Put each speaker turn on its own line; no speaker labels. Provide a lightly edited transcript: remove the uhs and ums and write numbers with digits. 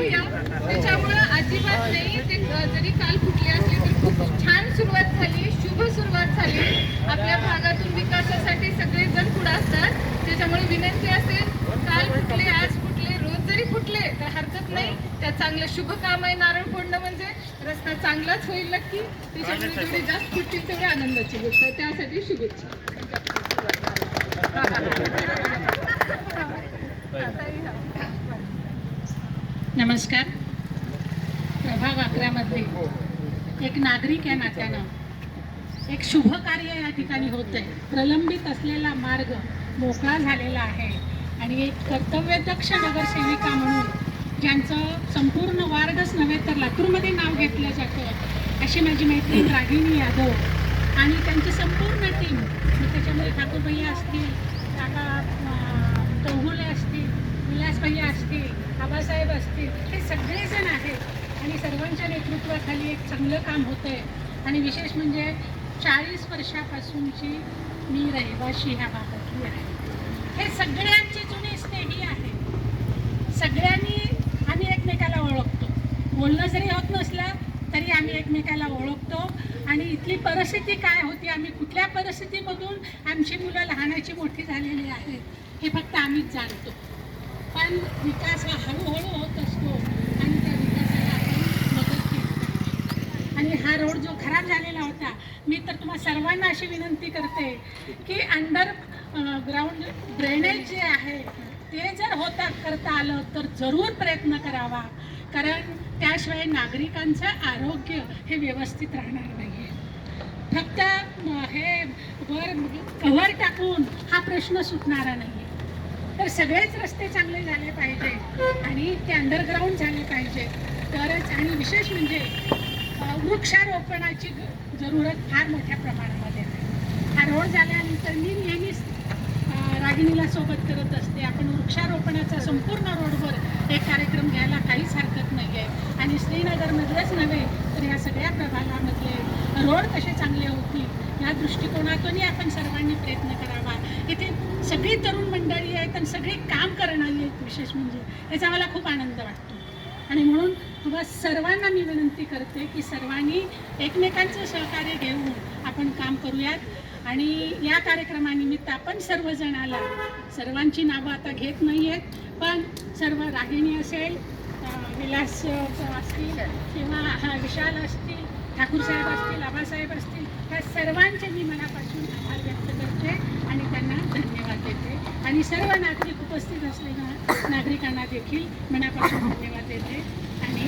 करूया. त्याच्यामुळं अजिबात नाही, ते जरी काल फुटले असले तरी खूप छान सुरुवात झाली, शुभ सुरुवात झाली. आपल्या भागातून विकासासाठी सगळेजण पुढे असतात. त्याच्यामुळे विनंती असेल, काल फुटले आज फुटले रोज जरी फुटले तर हरकत नाही. त्या चांगलं शुभ काम आहे. नारळ फोडणं म्हणजे रस्ता चांगलाच होईल नक्की. त्याच्यामुळे जेवढे जास्त फुटतील तेवढे आनंदाची गोष्ट आहे. त्यासाठी शुभेच्छा.
नमस्कार. प्रभाग 11 मध्ये एक नागरिक या नात्यानं एक शुभ कार्य या ठिकाणी होत आहे. प्रलंबित असलेला मार्ग मोकळा झालेला आहे आणि एक कर्तव्यदक्ष नगरसेविका म्हणून ज्यांचं संपूर्ण वार्डच नव्हे तर लातूरमध्ये नाव घेतलं जातं अशी माझी मैत्रीण रागिणी यादव आणि त्यांची संपूर्ण टीम, त्याच्यामध्ये ठाकूर भैया असतील, काका चौगुले असतील, विलास भैया असतील, आबासाहेब असतील, हे सगळेजण आहेत आणि सर्वांच्या नेतृत्वाखाली एक चांगलं काम होतं आहे. आणि विशेष म्हणजे 40 वर्षापासूनची मी रहिवाशी ह्या भागातली आहे. हे सगळ्यांची जुनी स्नेही आहे. सगळ्यांनी आम्ही एकमेकाला ओळखतो. बोलणं जरी होत नसलं तरी आम्ही एकमेकाला ओळखतो आणि इथली परिस्थिती काय होती, आम्ही कुठल्या परिस्थितीमधून आमची मुलं लहानाची मोठी झालेली आहेत हे फक्त आम्हीच जाणतो. पण विकास हा हळूहळू होत असतो आणि त्या विकासाला आपण मदत केली पाहिजे. आणि हा रोड जो खराब झालेला होता, मी तर तुम्हा सर्वांना अशी विनंती करते की अंडर ग्राउंड ड्रेनेज जे आहे ते जर करता आलं तर जरूर प्रयत्न करावा, कारण त्याशिवाय नागरिकांचं आरोग्य हे व्यवस्थित राहणार नाही आहे. फक्त हे वर कव्हर टाकून हा प्रश्न सुटणारा नाही आहे. तर सगळेच रस्ते चांगले झाले पाहिजे आणि ते अंडरग्राऊंड झाले पाहिजे तरच. आणि विशेष म्हणजे वृक्षारोपणाची जरूरत फार मोठ्या प्रमाणामध्ये आहे. हा रोड झाल्यानंतर मी नेहमीच रागिणीला सोबत करत असते. आपण वृक्षारोपणाचा संपूर्ण रोडवर एक कार्यक्रम घ्यायला काहीच हरकत नाही आहे. आणि श्रीनगरमधलेच नव्हे तर या सगळ्या प्रभागामधले रोड कसे चांगले होतील या दृष्टिकोनातूनही आपण सर्वांनी प्रयत्न करावा. इथे सगळी तरुण मंडळी आहेत आणि सगळी काम करणारी आहेत. विशेष म्हणजे याचा मला खूप आनंद वाटतो. आणि म्हणून तुम्हा सर्वांना मी विनंती करते की सर्वांनी एकमेकांचं सहकार्य घेऊन आपण काम करूयात. आणि या कार्यक्रमानिमित्त आपण सर्वजण आला, सर्वांची नावं आता घेत नाही आहेत, पण सर्व रागिणी असेल, विलास असतील किंवा विशाल असतील, ठाकूरसाहेब असतील, आबासाहेब असतील, त्या सर्वांचे मी मनापासून आभार व्यक्त करते आणि त्यांना धन्यवाद देते. आणि सर्व नागरिक उपस्थित असलेल्या नागरिकांना देखील मनापासून धन्यवाद देते. आणि